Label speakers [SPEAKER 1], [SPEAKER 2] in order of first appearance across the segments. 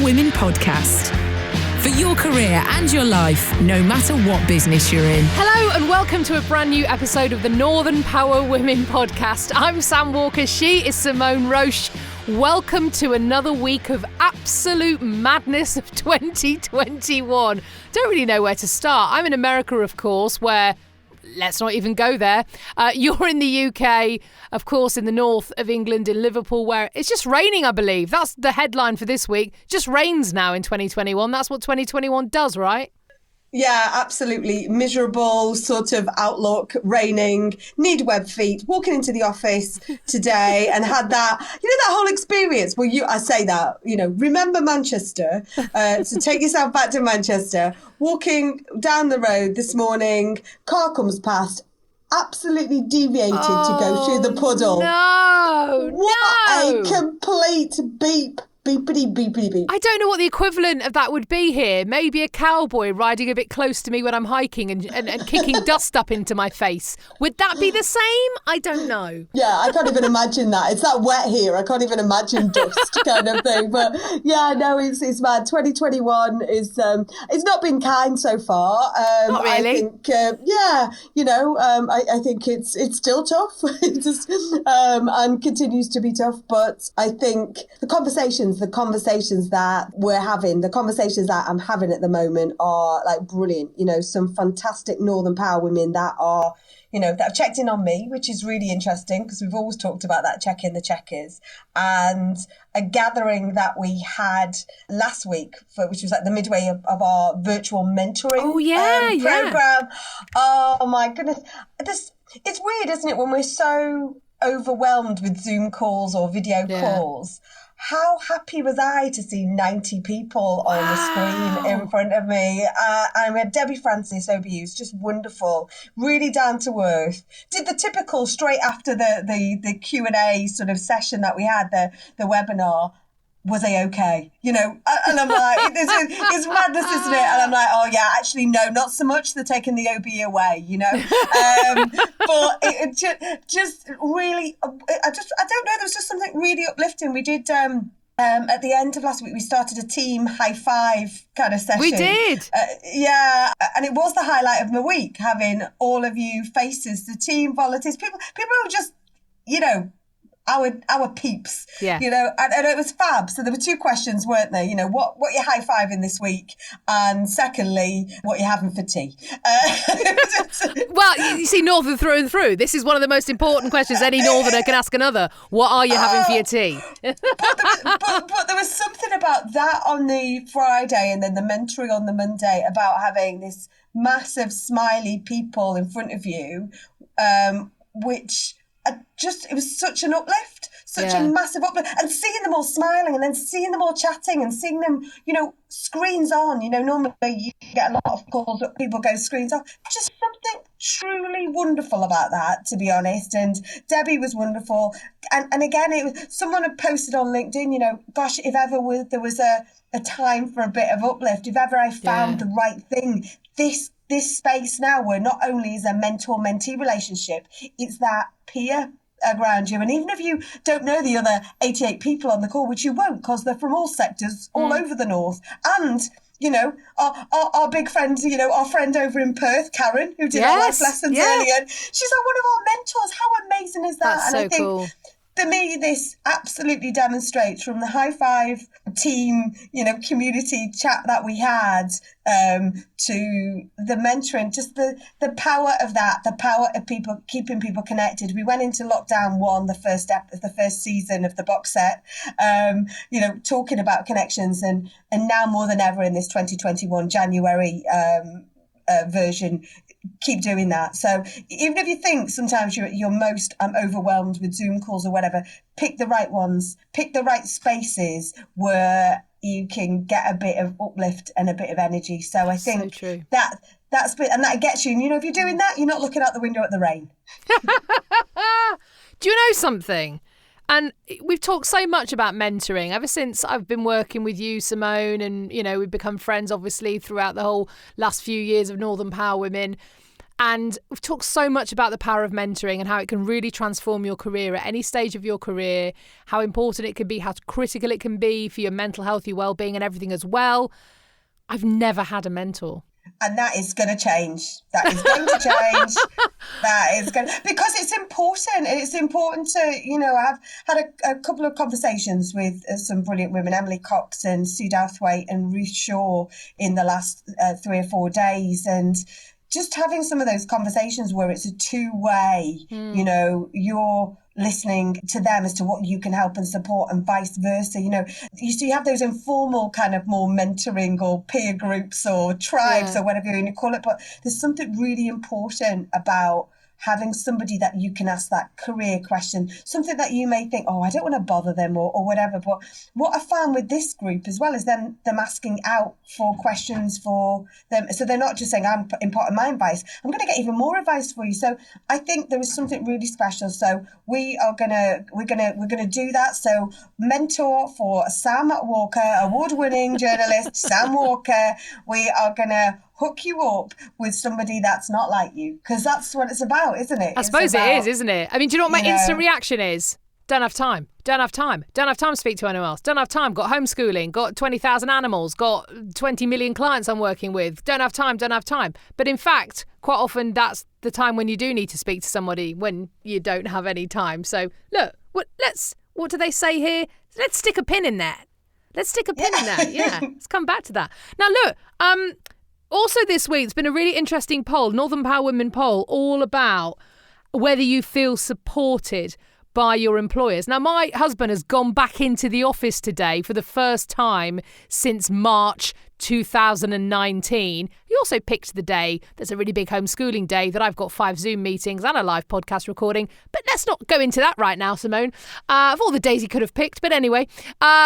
[SPEAKER 1] Women podcast. For your career and your life, no matter what business you're in.
[SPEAKER 2] Hello and welcome to a brand new episode of the Northern Power Women podcast. I'm Sam Walker, she is Simone Roche. Welcome to another week of absolute madness of 2021. Don't really know where to start. I'm in America, of course, where... let's not even go there. You're in the UK, of course, in the north of England, in Liverpool, where it's just raining, I believe. That's the headline for this week. Just rains now in 2021. That's what 2021 does, right?
[SPEAKER 3] Yeah, absolutely. Miserable sort of outlook, raining, need web feet, walking into the office today and had that, that whole experience where I say that, remember Manchester, so take yourself back to Manchester, walking down the road this morning, car comes past, absolutely deviated to go through the puddle.
[SPEAKER 2] What
[SPEAKER 3] a complete beep. Beepity, beepity, beep.
[SPEAKER 2] I don't know what the equivalent of that would be here. Maybe a cowboy riding a bit close to me when I'm hiking and kicking dust up into my face. Would that be the same? I don't know.
[SPEAKER 3] Yeah, I can't even imagine that. It's that wet here. I can't even imagine dust kind of thing. But yeah, no, it's mad. 2021 is it's not been kind so far.
[SPEAKER 2] Not really.
[SPEAKER 3] I think I think it's still tough. And continues to be tough. But I think the conversations that we're having, the conversations that I'm having at the moment are like brilliant. Some fantastic Northern Power women that are, that have checked in on me, which is really interesting because we've always talked about that check-in the checkers, and a gathering that we had last week, which was like the midway of our virtual mentoring program. Oh my goodness. It's weird, isn't it, when we're so overwhelmed with Zoom calls or video calls. How happy was I to see 90 people on the screen in front of me? And we had Debbie Francis OBU's, just wonderful, really down to earth. Did the typical straight after the Q&A sort of session that we had, the webinar. Was I okay? And I'm like, it's madness, isn't it? And I'm like, oh yeah, actually, no, not so much. They're taking the OB away, But it just really, I don't know. There was just something really uplifting. We did, at the end of last week, we started a team high five kind of session.
[SPEAKER 2] We did.
[SPEAKER 3] And it was the highlight of my week, having all of you faces, the team volunteers, people who just, our peeps, and it was fab. So there were two questions, weren't there? What you're high-fiving this week, and secondly, what you're having for tea.
[SPEAKER 2] Well, you see, Northern through and through. This is one of the most important questions any Northerner can ask another. What are you having for your tea?
[SPEAKER 3] but there was something about that on the Friday and then the mentoring on the Monday about having this massive smiley people in front of you, which... it was such an uplift, a massive uplift, and seeing them all smiling and then seeing them all chatting and seeing them, screens on, normally you get a lot of calls that people go screens off. Just something truly wonderful about that, to be honest. And Debbie was wonderful. And again, someone had posted on LinkedIn, gosh, if ever there was a time for a bit of uplift, if ever I found the right thing, this space now where not only is a mentor-mentee relationship, it's that peer around you. And even if you don't know the other 88 people on the call, which you won't because they're from all sectors all over the north, and our big friend, our friend over in Perth, Karen, who did our life lessons earlier, she's one of our mentors. How amazing is that?
[SPEAKER 2] That's
[SPEAKER 3] and
[SPEAKER 2] so
[SPEAKER 3] I think
[SPEAKER 2] cool.
[SPEAKER 3] For me, this absolutely demonstrates from the high five team, community chat that we had to the mentoring, just the power of that, the power of people, keeping people connected. We went into lockdown one, the first season of the box set, talking about connections, and now more than ever in this 2021 January version, keep doing that. So even if you think sometimes you're most overwhelmed with Zoom calls or whatever, pick the right ones, pick the right spaces where you can get a bit of uplift and a bit of energy. So I think
[SPEAKER 2] so true.
[SPEAKER 3] that's and that gets you. And if you're doing that, you're not looking out the window at the rain.
[SPEAKER 2] Do you know something? And we've talked so much about mentoring ever since I've been working with you, Simone, and, we've become friends, obviously, throughout the whole last few years of Northern Power Women. And we've talked so much about the power of mentoring and how it can really transform your career at any stage of your career, how important it can be, how critical it can be for your mental health, your well-being and everything as well. I've never had a mentor.
[SPEAKER 3] And that is going to change. That is going to change. Because it's important. And it's important to, I've had a couple of conversations with some brilliant women, Emily Cox and Sue Douthwaite and Ruth Shaw in the last 3 or 4 days. And just having some of those conversations where it's a two-way, you're listening to them as to what you can help and support and vice versa. You have those informal kind of more mentoring or peer groups or tribes or whatever you want to call it. But there's something really important about having somebody that you can ask that career question, something that you may think, oh, I don't want to bother them or whatever. But what I found with this group as well is them asking out for questions for them. So they're not just saying, I'm imparting my advice. I'm going to get even more advice for you. So I think there is something really special. So we're gonna do that. So mentor for Sam Walker, award-winning journalist, Sam Walker. We are gonna hook you up with somebody that's not like you, because that's what it's about, isn't it?
[SPEAKER 2] I suppose it is, isn't it? I mean, do you know what my instant reaction is? Don't have time. Don't have time to speak to anyone else. Don't have time. Got homeschooling. Got 20,000 animals. Got 20 million clients I'm working with. Don't have time. But in fact, quite often that's the time when you do need to speak to somebody, when you don't have any time. So look, what do they say here? Let's stick a pin in that. Yeah, let's come back to that. Now look, also this week, it's been a really interesting poll, Northern Power Women poll, all about whether you feel supported by your employers. Now, my husband has gone back into the office today for the first time since March 2019. He also picked the day that's a really big homeschooling day that I've got 5 Zoom meetings and a live podcast recording. But let's not go into that right now, Simone, of all the days he could have picked. But anyway,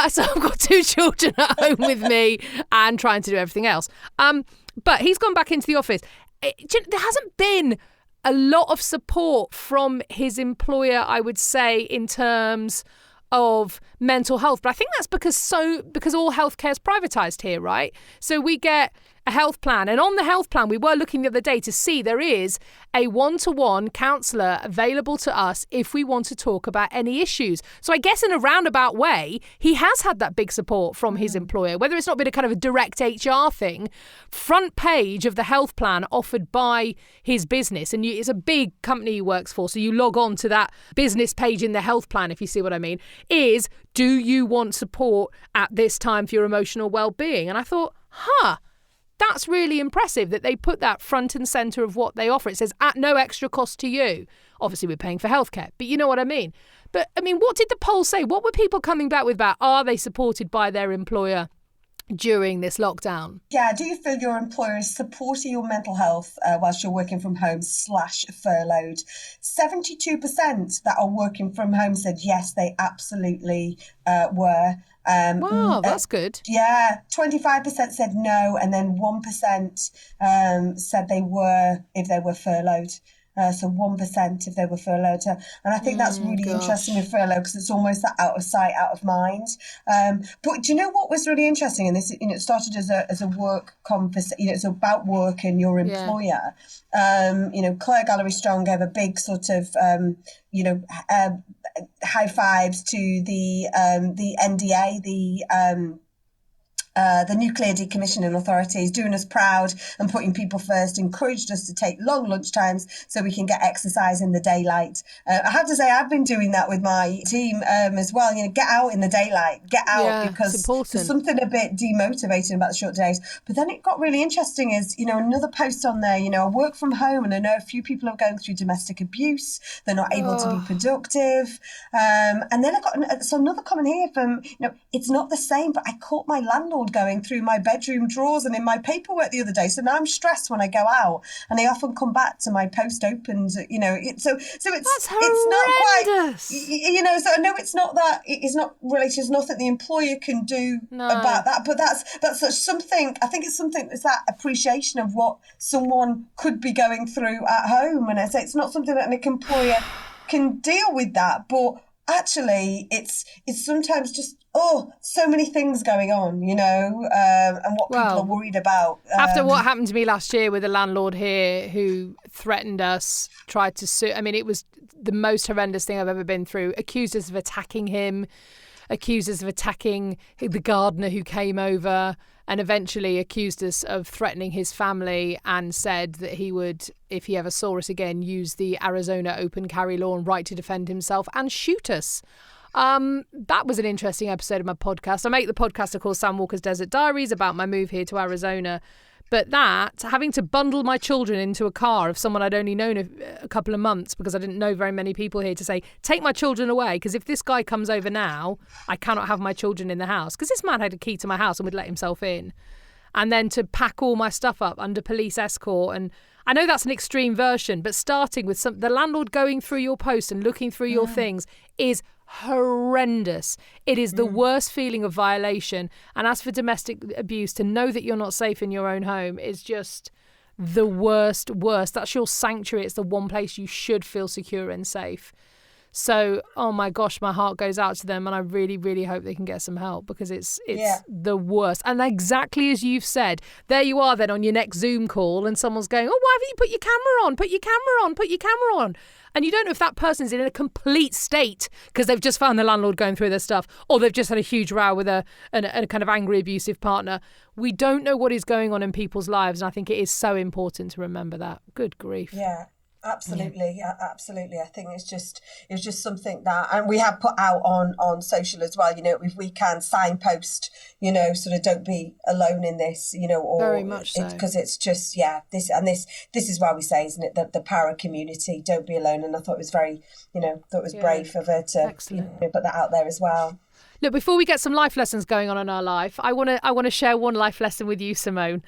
[SPEAKER 2] so I've got 2 children at home with me and trying to do everything else. But he's gone back into the office. There hasn't been a lot of support from his employer, I would say, in terms of mental health. But I think that's because all healthcare is privatised here, right? So we get a health plan. And on the health plan, we were looking the other day to see there is a one-to-one counsellor available to us if we want to talk about any issues. So I guess in a roundabout way, he has had that big support from his employer, whether it's not been a kind of a direct HR thing. Front page of the health plan offered by his business, and it's a big company he works for, so you log on to that business page in the health plan, if you see what I mean, is, do you want support at this time for your emotional well-being? And I thought, that's really impressive that they put that front and centre of what they offer. It says, at no extra cost to you. Obviously, we're paying for healthcare, but you know what I mean. But, I mean, what did the poll say? What were people coming back with about, are they supported by their employer during this lockdown?
[SPEAKER 3] Yeah, do you feel your employer is supporting your mental health whilst you're working from home /furloughed? 72% that are working from home said yes, they absolutely were.
[SPEAKER 2] Wow, that's good.
[SPEAKER 3] Yeah, 25% said no, and then 1% said they were if they were furloughed. So 1% if they were furloughed. And I think that's really interesting with furlough, because it's almost that out of sight, out of mind. But do you know what was really interesting? And this, it started as a work conversation. It's about work and your employer. Claire Gallery Strong gave a big sort of, high fives to the NDA, the Nuclear Decommissioning Authority, is doing us proud and putting people first, encouraged us to take long lunch times so we can get exercise in the daylight. I have to say, I've been doing that with my team as well. Get out in the daylight, get out, because there's something a bit demotivating about the short days. But then it got really interesting is, another post on there, I work from home and I know a few people are going through domestic abuse. They're not able to be productive. And then I got another comment here from, it's not the same, but I caught my landlord going through my bedroom drawers and in my paperwork the other day. So now I'm stressed when I go out, and they often come back to my post opened, so it's not quite, so I know it's not that, it's not related, there's nothing the employer can do about that, but that's something, I think it's something, it's that appreciation of what someone could be going through at home. And I say it's not something that an employer can deal with that, but actually it's sometimes just so many things going on, and what people are worried about.
[SPEAKER 2] After what happened to me last year with a landlord here who threatened us, tried to sue. I mean, it was the most horrendous thing I've ever been through. Accused us of attacking him, accused us of attacking the gardener who came over, and eventually accused us of threatening his family, and said that he would, if he ever saw us again, use the Arizona open carry law and right to defend himself and shoot us. That was an interesting episode of my podcast. I make the podcast, of course, Sam Walker's Desert Diaries, about my move here to Arizona. But that, having to bundle my children into a car of someone I'd only known a couple of months, because I didn't know very many people here, to say, take my children away, because if this guy comes over now, I cannot have my children in the house. Because this man had a key to my house and would let himself in. And then to pack all my stuff up under police escort. And I know that's an extreme version, but starting with the landlord going through your post and looking through your things is horrendous. It is the worst feeling of violation. And as for domestic abuse, to know that you're not safe in your own home is just the worst. That's your sanctuary. It's the one place you should feel secure and safe. So, oh my gosh, my heart goes out to them, and I really, really hope they can get some help, because it's the worst. And exactly as you've said, there you are then on your next Zoom call, and someone's going, oh, why haven't you put your camera on? Put your camera on, put your camera on. And you don't know if that person's in a complete state because they've just found the landlord going through their stuff, or they've just had a huge row with a kind of angry, abusive partner. We don't know what is going on in people's lives, and I think it is so important to remember that. Good grief.
[SPEAKER 3] Yeah. Absolutely, absolutely. I think it's just something that, and we have put out on social as well. If we can signpost, sort of don't be alone in this, or
[SPEAKER 2] very much so,
[SPEAKER 3] because it's just this is why we say, isn't it, that the para community, don't be alone. And I thought it was very, brave of her to put that out there as well.
[SPEAKER 2] Look, before we get some life lessons going on in our life, I want to share one life lesson with you, Simone.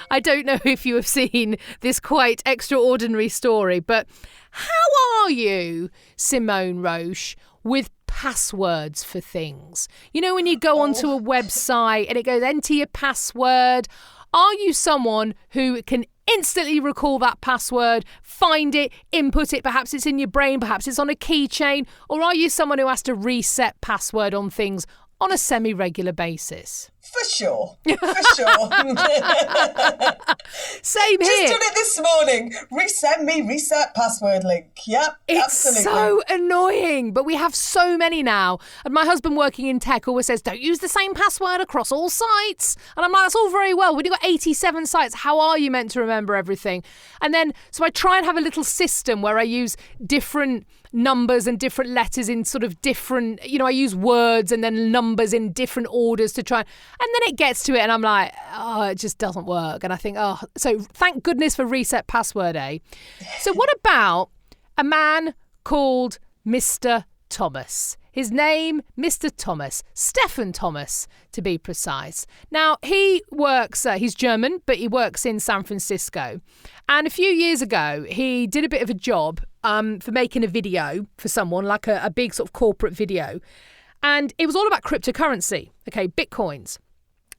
[SPEAKER 2] I don't know if you have seen this quite extraordinary story, but how are you, Simone Roche, with passwords for things? When you go onto a website and it goes, enter your password, are you someone who can instantly recall that password, find it, input it, perhaps it's in your brain, perhaps it's on a keychain, or are you someone who has to reset password on things on a semi-regular basis?
[SPEAKER 3] For sure. Same here. Just did it this morning. Reset password link. Yep,
[SPEAKER 2] it's
[SPEAKER 3] absolutely.
[SPEAKER 2] So annoying, but we have so many now. And my husband, working in tech, always says, don't use the same password across all sites. And I'm like, that's all very well. When you've got 87 sites, how are you meant to remember everything? And then, so I try and have a little system where I use different numbers and different letters in sort of different, I use words and then numbers in different orders to try. And then it gets to it and I'm like, oh, it just doesn't work. And I think, so thank goodness for reset password, eh? So what about a man called Mr. Thomas? His name, Mr. Thomas, Stefan Thomas, to be precise. Now, he works, he's German, but he works in San Francisco. And a few years ago, he did a bit of a job for making a video for someone, like a big sort of corporate video. And it was all about cryptocurrency, okay, bitcoins.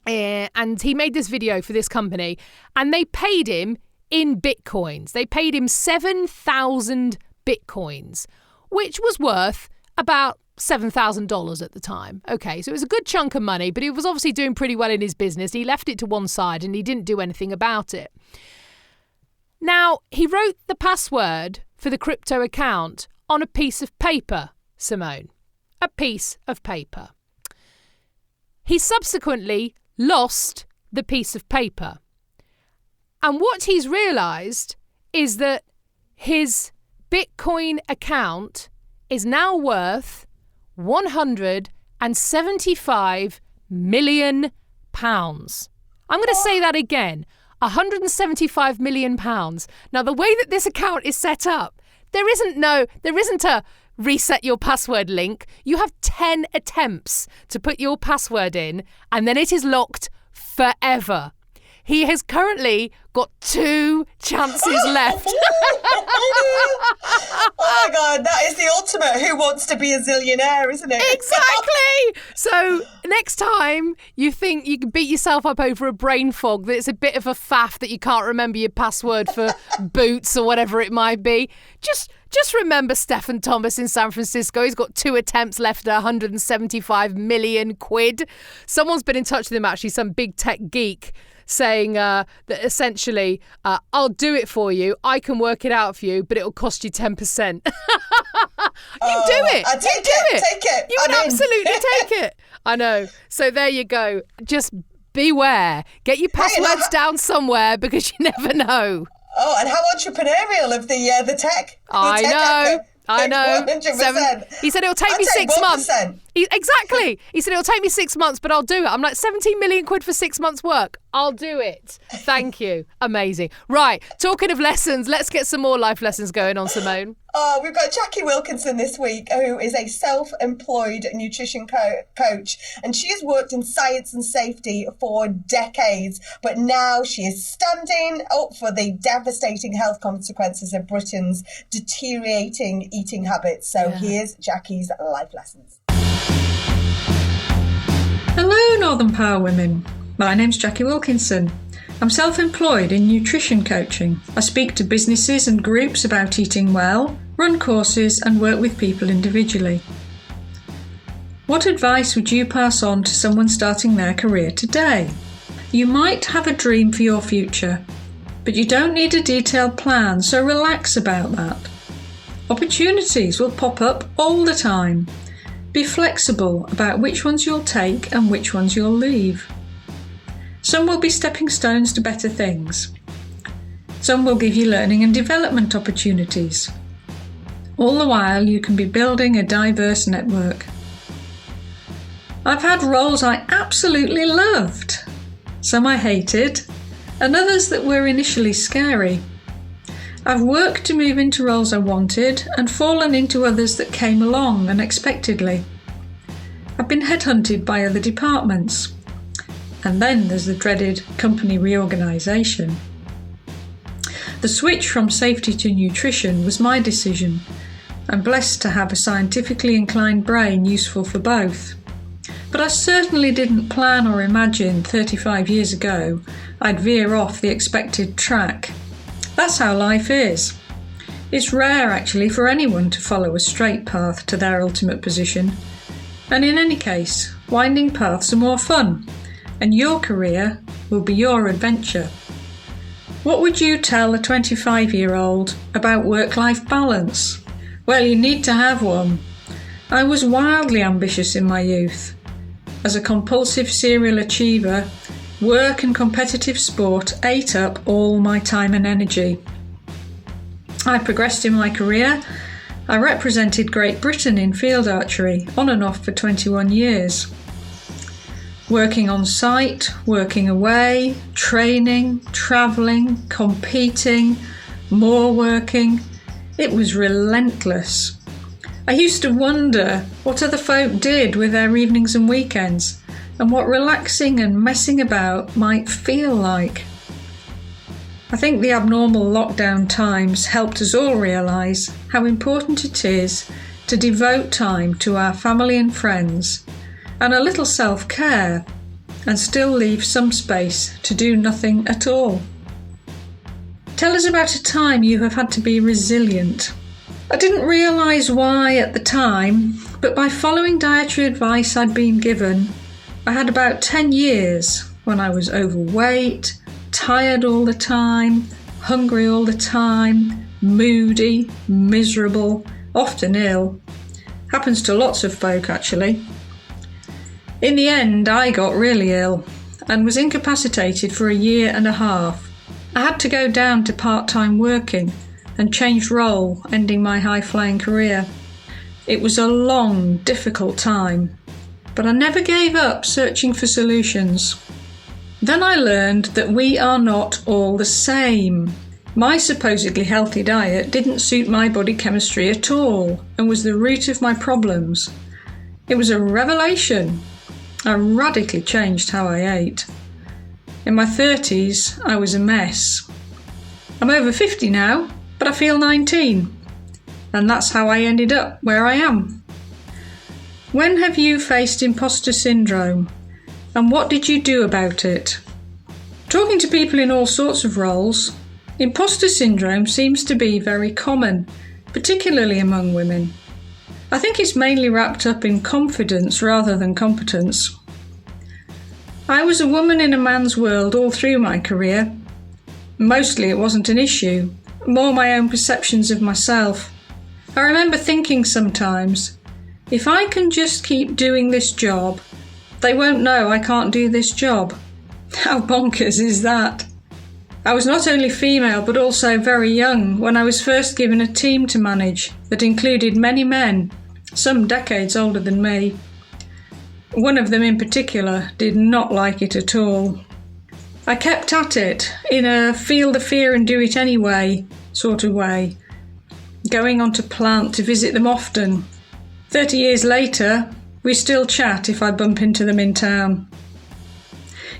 [SPEAKER 2] And he made this video for this company, and they paid him in bitcoins. They paid him 7,000 bitcoins, which was worth about $7,000 at the time. Okay, so it was a good chunk of money, but he was obviously doing pretty well in his business. He left it to one side and he didn't do anything about it. Now, he wrote the password for the crypto account on a piece of paper, Simone. A piece of paper. He subsequently lost the piece of paper. And what he's realised is that his Bitcoin account is now worth £175 million. I'm going to say that again. £175 million. Now, the way that this account is set up, there isn't a reset your password link. You have 10 attempts to put your password in, and then it is locked forever. He has currently got 2 chances left.
[SPEAKER 3] Oh my God, that is the ultimate Who Wants to Be a Zillionaire, isn't it?
[SPEAKER 2] Exactly. So next time you think you can beat yourself up over a brain fog, that it's a bit of a faff that you can't remember your password for Boots or whatever it might be, just Just remember Stefan Thomas in San Francisco. He's got 2 attempts left at 175 million quid. Someone's been in touch with him, actually, some big tech geek, saying that essentially, I'll do it for you. I can work it out for you, but it'll cost you 10%. You do it.
[SPEAKER 3] I take it.
[SPEAKER 2] You would absolutely take it. I know. So there you go. Just beware. Get your passwords down somewhere, because you never know.
[SPEAKER 3] Oh, and how entrepreneurial of the tech.
[SPEAKER 2] I know.
[SPEAKER 3] 100%.
[SPEAKER 2] He said it'll take me 6 months. Exactly. He said it'll take me 6 months, but I'll do it. I'm like, 17 million quid for 6 months' work. I'll do it. Thank you. Amazing. Right. Talking of lessons, let's get some more life lessons going on, Simone.
[SPEAKER 3] Oh, we've got Jackie Wilkinson this week, who is a self-employed nutrition coach, and she has worked in science and safety for decades, but now she is standing up for the devastating health consequences of Britain's deteriorating eating habits. So Here's Jackie's life lessons.
[SPEAKER 4] Hello, Northern Power Women. My name's Jackie Wilkinson. I'm self-employed in nutrition coaching. I speak to businesses and groups about eating well, run courses and work with people individually. What advice would you pass on to someone starting their career today? You might have a dream for your future, but you don't need a detailed plan, so relax about that. Opportunities will pop up all the time. Be flexible about which ones you'll take and which ones you'll leave. Some will be stepping stones to better things. Some will give you learning and development opportunities. All the while, you can be building a diverse network. I've had roles I absolutely loved. Some I hated, and others that were initially scary. I've worked to move into roles I wanted and fallen into others that came along unexpectedly. I've been headhunted by other departments. And then there's the dreaded company reorganisation. The switch from safety to nutrition was my decision. I'm blessed to have a scientifically inclined brain useful for both. But I certainly didn't plan or imagine 35 years ago I'd veer off the expected track. That's how life is. It's rare actually for anyone to follow a straight path to their ultimate position. And in any case, winding paths are more fun. And your career will be your adventure. What would you tell a 25-year-old about work-life balance? Well, you need to have one. I was wildly ambitious in my youth. As a compulsive serial achiever, work and competitive sport ate up all my time and energy. I progressed in my career. I represented Great Britain in field archery, on and off for 21 years. Working on site, working away, training, travelling, competing, more working. It was relentless. I used to wonder what other folk did with their evenings and weekends, and what relaxing and messing about might feel like. I think the abnormal lockdown times helped us all realise how important it is to devote time to our family and friends, and a little self-care, and still leave some space to do nothing at all. Tell us about a time you have had to be resilient. I didn't realise why at the time, but by following dietary advice I'd been given, I had about 10 years when I was overweight, tired all the time, hungry all the time, moody, miserable, often ill. Happens to lots of folk actually. In the end, I got really ill and was incapacitated for a year and a half. I had to go down to part-time working and changed role, ending my high-flying career. It was a long, difficult time, but I never gave up searching for solutions. Then I learned that we are not all the same. My supposedly healthy diet didn't suit my body chemistry at all and was the root of my problems. It was a revelation. I radically changed how I ate. In my 30s, I was a mess. I'm over 50 now, but I feel 19. And that's how I ended up where I am. When have you faced imposter syndrome? And what did you do about it? Talking to people in all sorts of roles, imposter syndrome seems to be very common, particularly among women. I think it's mainly wrapped up in confidence rather than competence. I was a woman in a man's world all through my career. Mostly it wasn't an issue, more my own perceptions of myself. I remember thinking sometimes, if I can just keep doing this job, they won't know I can't do this job. How bonkers is that? I was not only female but also very young when I was first given a team to manage that included many men, some decades older than me. One of them in particular did not like it at all. I kept at it in a feel the fear and do it anyway sort of way, going onto plant to visit them often. 30 years later, we still chat if I bump into them in town.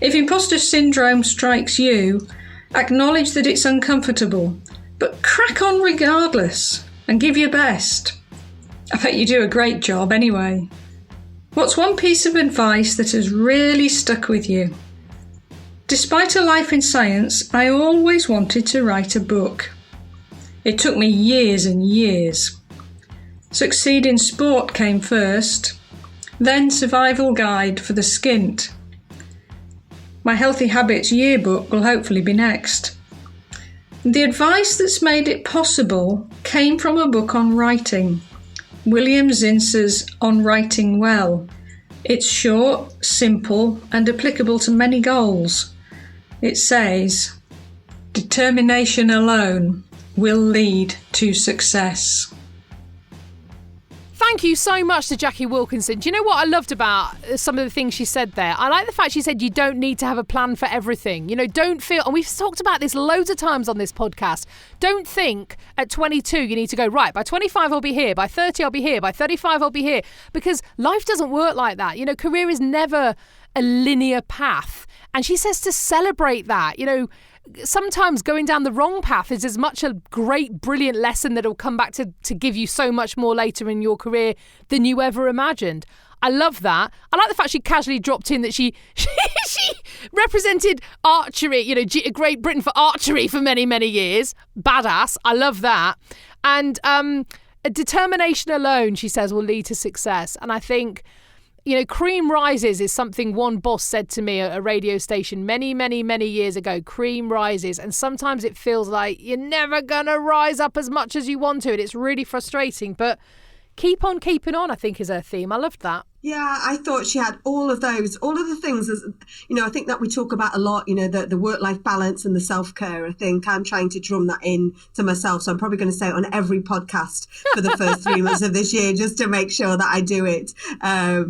[SPEAKER 4] If imposter syndrome strikes you, acknowledge that it's uncomfortable, but crack on regardless and give your best. I bet you do a great job anyway. What's one piece of advice that has really stuck with you? Despite a life in science, I always wanted to write a book. It took me years and years. Succeed in Sport came first, then Survival Guide for the Skint. My Healthy Habits yearbook will hopefully be next. The advice that's made it possible came from a book on writing, William Zinsser's On Writing Well. It's short, simple, and applicable to many goals. It says, determination alone will lead to success.
[SPEAKER 2] Thank you so much to Jackie Wilkinson. Do you know what I loved about some of the things she said there? I like the fact she said you don't need to have a plan for everything. You know, don't feel, and we've talked about this loads of times on this podcast, don't think at 22 you need to go, right, by 25 I'll be here, by 30 I'll be here, by 35 I'll be here. Because life doesn't work like that. You know, career is never a linear path. And she says to celebrate that, you know, sometimes going down the wrong path is as much a great, brilliant lesson that will come back to give you so much more later in your career than you ever imagined. I love that. I like the fact she casually dropped in that she represented archery, you know, Great Britain for archery for many, many years. Badass. I love that. And determination alone, she says, will lead to success. And I think, you know, cream rises is something one boss said to me at a radio station many, many, many years ago. Cream rises. And sometimes it feels like you're never going to rise up as much as you want to. And it's really frustrating. But keep on keeping on, I think, is her theme. I loved that.
[SPEAKER 3] Yeah, I thought she had all of the things, you know, I think that we talk about a lot, you know, the work-life balance and the self-care. I think I'm trying to drum that in to myself. So I'm probably going to say it on every podcast for the first 3 months of this year, just to make sure that I do it.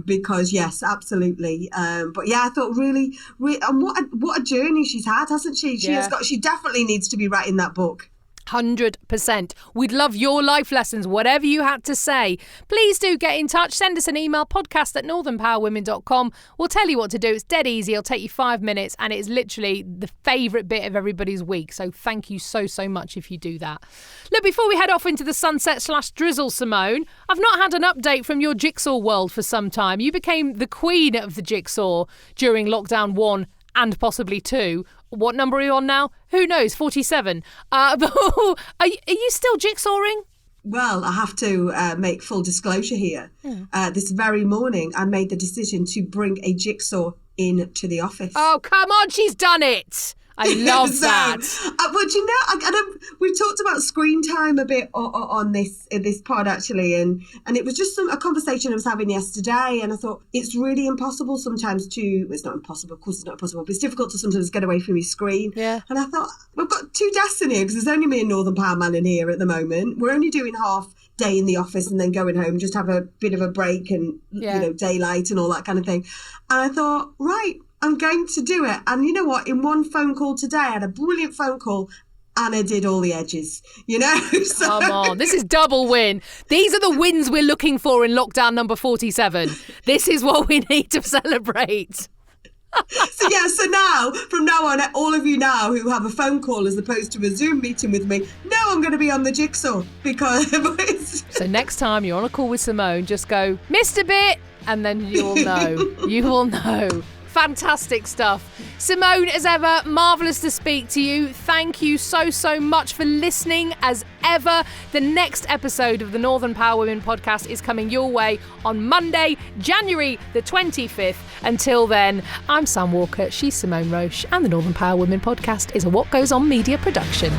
[SPEAKER 3] Because yes, absolutely. But yeah, I thought really, and what a journey she's had, hasn't she? She definitely needs to be writing that book.
[SPEAKER 2] 100%. We'd love your life lessons, whatever you had to say. Please do get in touch. Send us an email, podcast@northernpowerwomen.com. We'll tell you what to do. It's dead easy. It'll take you 5 minutes and it's literally the favourite bit of everybody's week. So thank you so, so much if you do that. Look, before we head off into the sunset/drizzle, Simone, I've not had an update from your jigsaw world for some time. You became the queen of the jigsaw during lockdown 1 and possibly 2. What number are you on now? Who knows? 47. Are you still jigsawing?
[SPEAKER 3] Well, I have to make full disclosure here. This very morning, I made the decision to bring a jigsaw into the office.
[SPEAKER 2] Oh, come on, she's done it. I love that.
[SPEAKER 3] But you know, we've talked about screen time a bit on this pod actually, and it was just a conversation I was having yesterday, and I thought it's really impossible sometimes it's not impossible, of course it's not impossible, but it's difficult to sometimes get away from your screen. Yeah. And I thought, we've got 2 desks in here because there's only me and Northern Power Man in here at the moment. We're only doing half day in the office and then going home, just have a bit of a break and you know, daylight and all that kind of thing. And I thought, right, I'm going to do it. And you know what? In one phone call today, I had a brilliant phone call and I did all the edges, you know? So...
[SPEAKER 2] Come on, this is double win. These are the wins we're looking for in lockdown number 47. This is what we need to celebrate.
[SPEAKER 3] So now, from now on, all of you now who have a phone call as opposed to a Zoom meeting with me, know I'm going to be on the jigsaw because...
[SPEAKER 2] So next time you're on a call with Simone, just go, Mr. Bit, and then you'll know. You will know. Fantastic stuff. Simone, as ever, marvellous to speak to you. Thank you so much for listening as ever. The next episode of the Northern Power Women podcast is coming your way on Monday, January the 25th. Until then, I'm Sam Walker, she's Simone Roche, and the Northern Power Women podcast is a What Goes On media production.